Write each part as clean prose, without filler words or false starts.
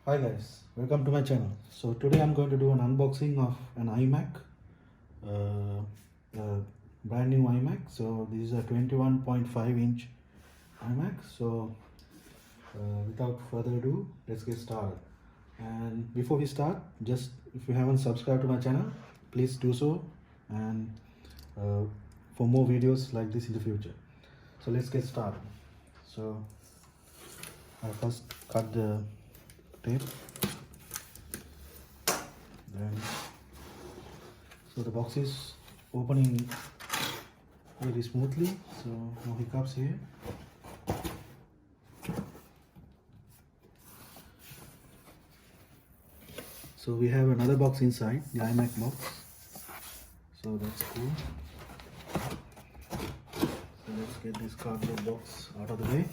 Hi guys, welcome to my channel. So today I'm going to do an unboxing of an iMac, brand new iMac. So this is a 21.5-inch iMac. So without further ado, let's get started. And before we start, just if you haven't subscribed to my channel, please do so, and for more videos like this in the future. So let's get started. So I first cut the tape. Then, so the box is opening very smoothly, so no hiccups here. So we have another box inside, the iMac box. So that's cool. So let's get this cardboard box out of the way.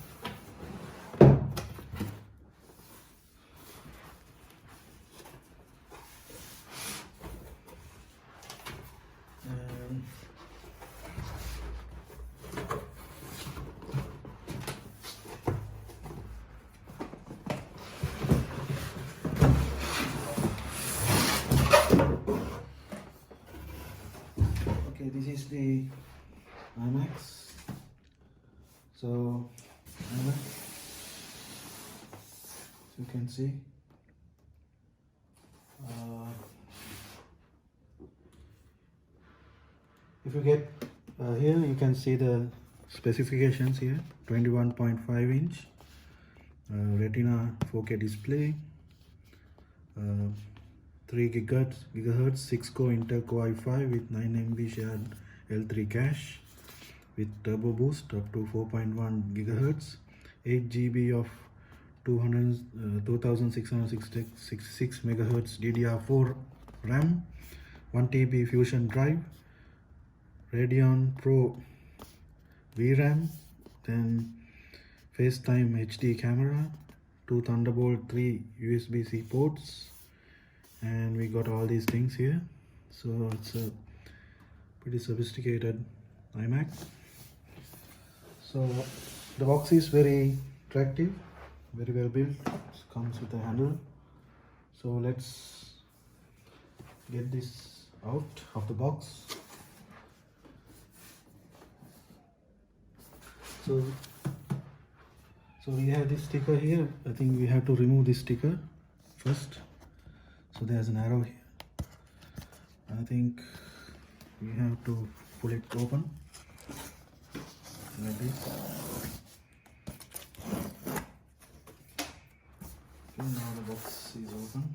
Okay, this is the iMacs. So iMac, you can see. If you get here, you can see the specifications here. 21.5-inch Retina 4K display, 3 gigahertz 6-core Intel Core i5 with 9 MB shared L3 cache with turbo boost up to 4.1 gigahertz, 8 GB of 2666 megahertz DDR4 RAM, 1 TB Fusion drive, Radeon Pro VRAM, then FaceTime HD camera, 2 Thunderbolt 3 USB-C ports, and we got all these things here. So it's a pretty sophisticated iMac. So the box is very attractive, very well built. It comes with a handle. So let's get this out of the box. So we have this sticker here. I think we have to remove this sticker first. So there's an arrow here. I think we have to pull it open like this. Okay, now the box is open.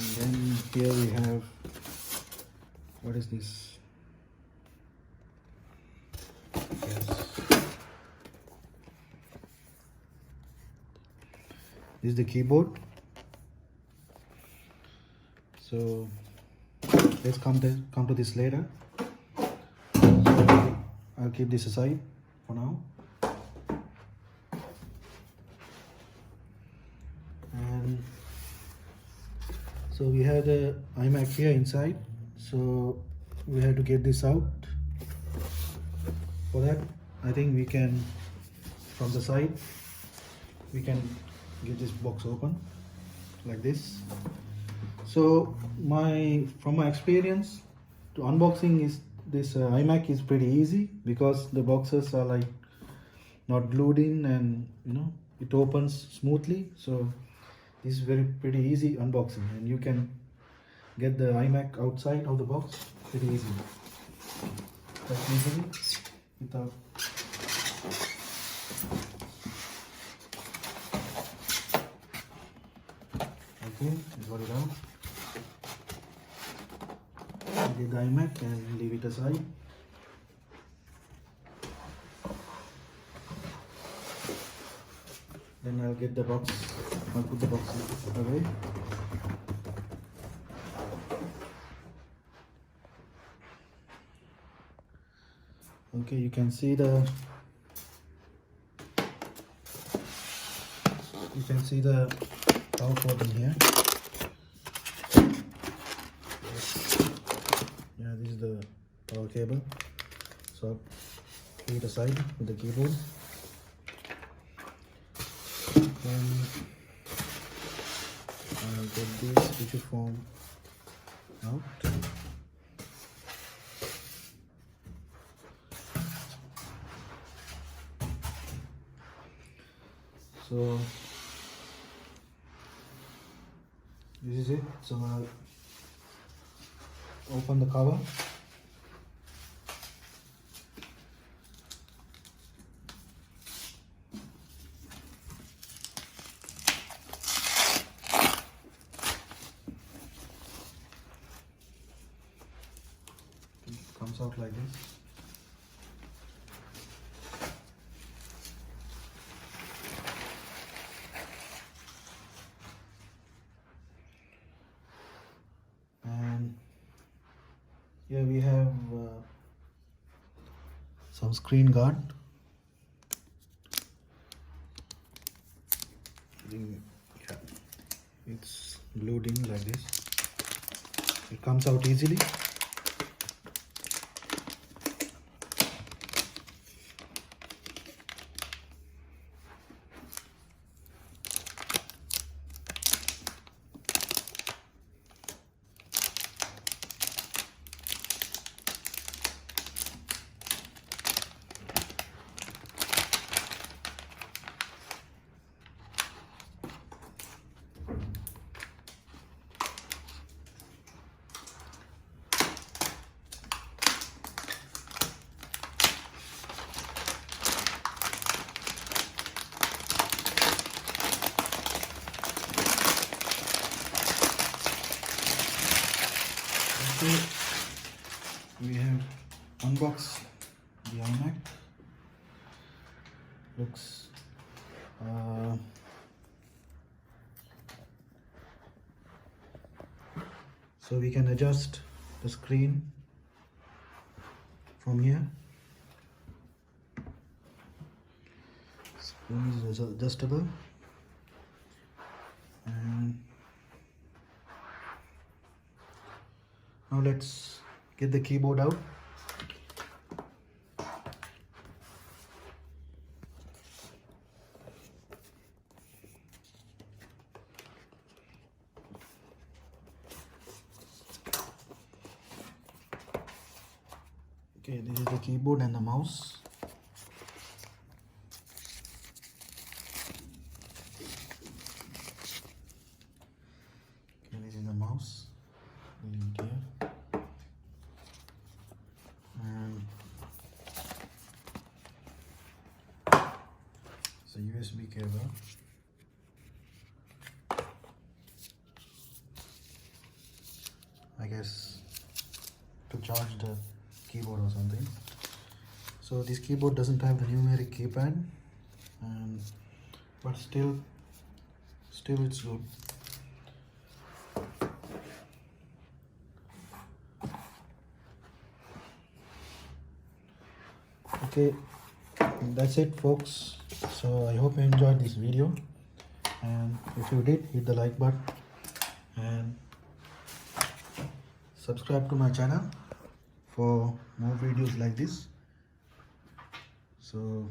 And then here we have, what is this? Yes. This is the keyboard. So let's come to this later. So I'll keep this aside for now. And so we have the iMac here inside, so we have to get this out. For that, I think we can, from the side, we can get this box open like this. So from my experience, to unboxing this iMac is pretty easy because the boxes are like not glued in, and it opens smoothly. So this is pretty easy unboxing, and you can get the iMac outside of the box pretty easily. Quite easily without. Okay, I got it out. Get the iMac and leave it aside. Then I'll get the box. I'll put the box away. Okay, you can see the You can see the power cord in here. Yeah, this is the power cable. So put it aside with the keyboard. Then I'll get this feature form out. So this is it. So I'll open the cover. It comes out like this. Here we have some screen guard. Yeah, it's glued in like this. It comes out easily. We have unboxed the iMac. Looks so we can adjust the screen from here. Screen is adjustable, and now let's get the keyboard out. Okay, this is the keyboard and the mouse. Okay, this is the mouse. Leave it here. And it's a USB cable. I guess to charge the keyboard or something. So this keyboard doesn't have the numeric keypad, but still it's good. Okay, that's it folks. So I hope you enjoyed this video, and if you did, hit the like button and subscribe to my channel for more videos like this. So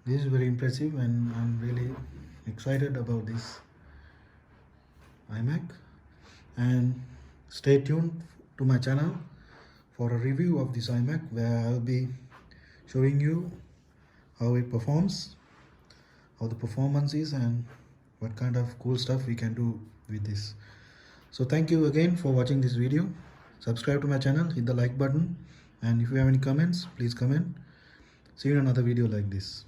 this is very impressive, and I'm really excited about this iMac. And stay tuned to my channel for a review of this iMac, where I'll be showing you how it performs, how the performance is, and what kind of cool stuff we can do with this. So thank you again for watching this video. Subscribe to my channel, hit the like button, and if you have any comments, please comment. See you in another video like this.